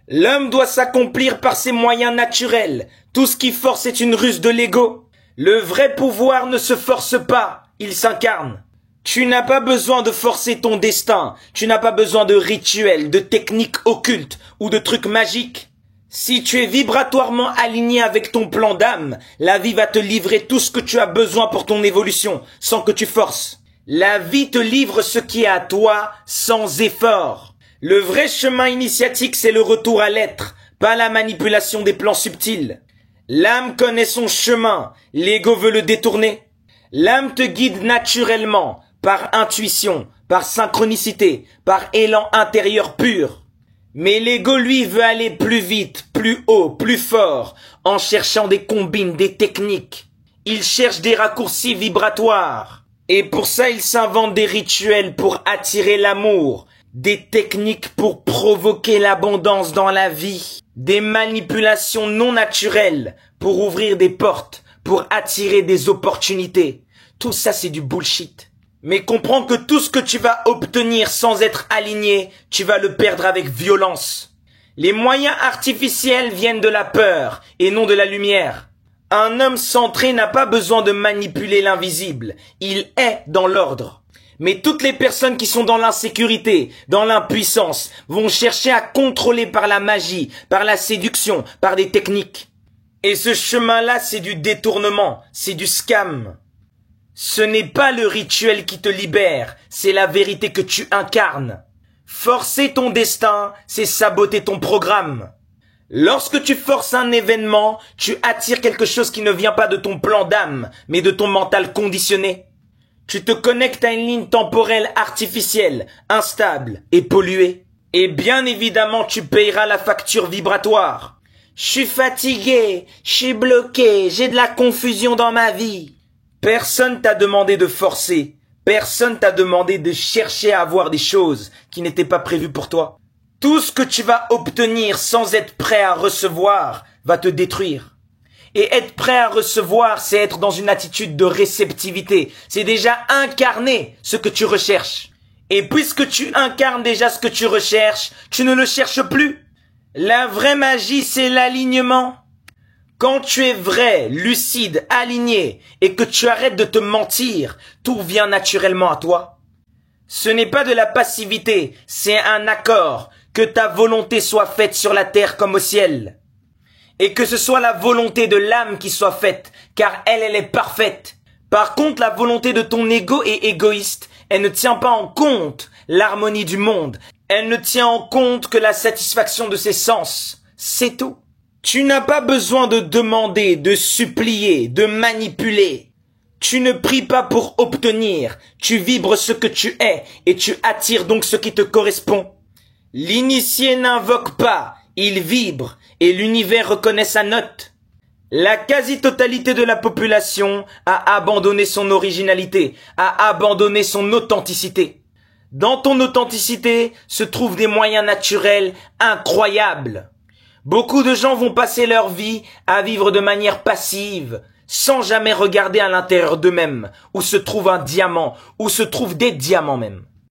L'homme doit s'accomplir par ses moyens naturels. Tout ce qui force est une ruse de l'ego. Le vrai pouvoir ne se force pas, il s'incarne. Tu n'as pas besoin de forcer ton destin. Tu n'as pas besoin de rituels, de techniques occultes ou de trucs magiques. Si tu es vibratoirement aligné avec ton plan d'âme, la vie va te livrer tout ce que tu as besoin pour ton évolution, sans que tu forces. La vie te livre ce qui est à toi, sans effort. Le vrai chemin initiatique, c'est le retour à l'être, pas la manipulation des plans subtils. L'âme connaît son chemin, l'ego veut le détourner. L'âme te guide naturellement, par intuition, par synchronicité, par élan intérieur pur. Mais l'ego, lui, veut aller plus vite, plus haut, plus fort, en cherchant des combines, des techniques. Il cherche des raccourcis vibratoires. Et pour ça, il s'invente des rituels pour attirer l'amour, des techniques pour provoquer l'abondance dans la vie, des manipulations non naturelles pour ouvrir des portes, pour attirer des opportunités. Tout ça, c'est du bullshit. Mais comprends que tout ce que tu vas obtenir sans être aligné, tu vas le perdre avec violence. Les moyens artificiels viennent de la peur et non de la lumière. Un homme centré n'a pas besoin de manipuler l'invisible. Il est dans l'ordre. Mais toutes les personnes qui sont dans l'insécurité, dans l'impuissance, vont chercher à contrôler par la magie, par la séduction, par des techniques. Et ce chemin-là, c'est du détournement, c'est du scam. Ce n'est pas le rituel qui te libère, c'est la vérité que tu incarnes. Forcer ton destin, c'est saboter ton programme. Lorsque tu forces un événement, tu attires quelque chose qui ne vient pas de ton plan d'âme, mais de ton mental conditionné. Tu te connectes à une ligne temporelle artificielle, instable et polluée. Et bien évidemment, tu payeras la facture vibratoire. Je suis fatigué, je suis bloqué, j'ai de la confusion dans ma vie. Personne t'a demandé de forcer. Personne t'a demandé de chercher à avoir des choses qui n'étaient pas prévues pour toi. Tout ce que tu vas obtenir sans être prêt à recevoir va te détruire. Et être prêt à recevoir, c'est être dans une attitude de réceptivité. C'est déjà incarner ce que tu recherches. Et puisque tu incarnes déjà ce que tu recherches, tu ne le cherches plus. La vraie magie, c'est l'alignement. Quand tu es vrai, lucide, aligné, et que tu arrêtes de te mentir, tout vient naturellement à toi. Ce n'est pas de la passivité, c'est un accord, que ta volonté soit faite sur la terre comme au ciel. Et que ce soit la volonté de l'âme qui soit faite, car elle est parfaite. Par contre, la volonté de ton ego est égoïste, elle ne tient pas en compte l'harmonie du monde, elle ne tient en compte que la satisfaction de ses sens, c'est tout. Tu n'as pas besoin de demander, de supplier, de manipuler. Tu ne pries pas pour obtenir, tu vibres ce que tu es et tu attires donc ce qui te correspond. L'initié n'invoque pas, il vibre et l'univers reconnaît sa note. La quasi-totalité de la population a abandonné son originalité, a abandonné son authenticité. Dans ton authenticité se trouvent des moyens naturels incroyables. Beaucoup de gens vont passer leur vie à vivre de manière passive, sans jamais regarder à l'intérieur d'eux-mêmes, où se trouve un diamant, où se trouvent des diamants même.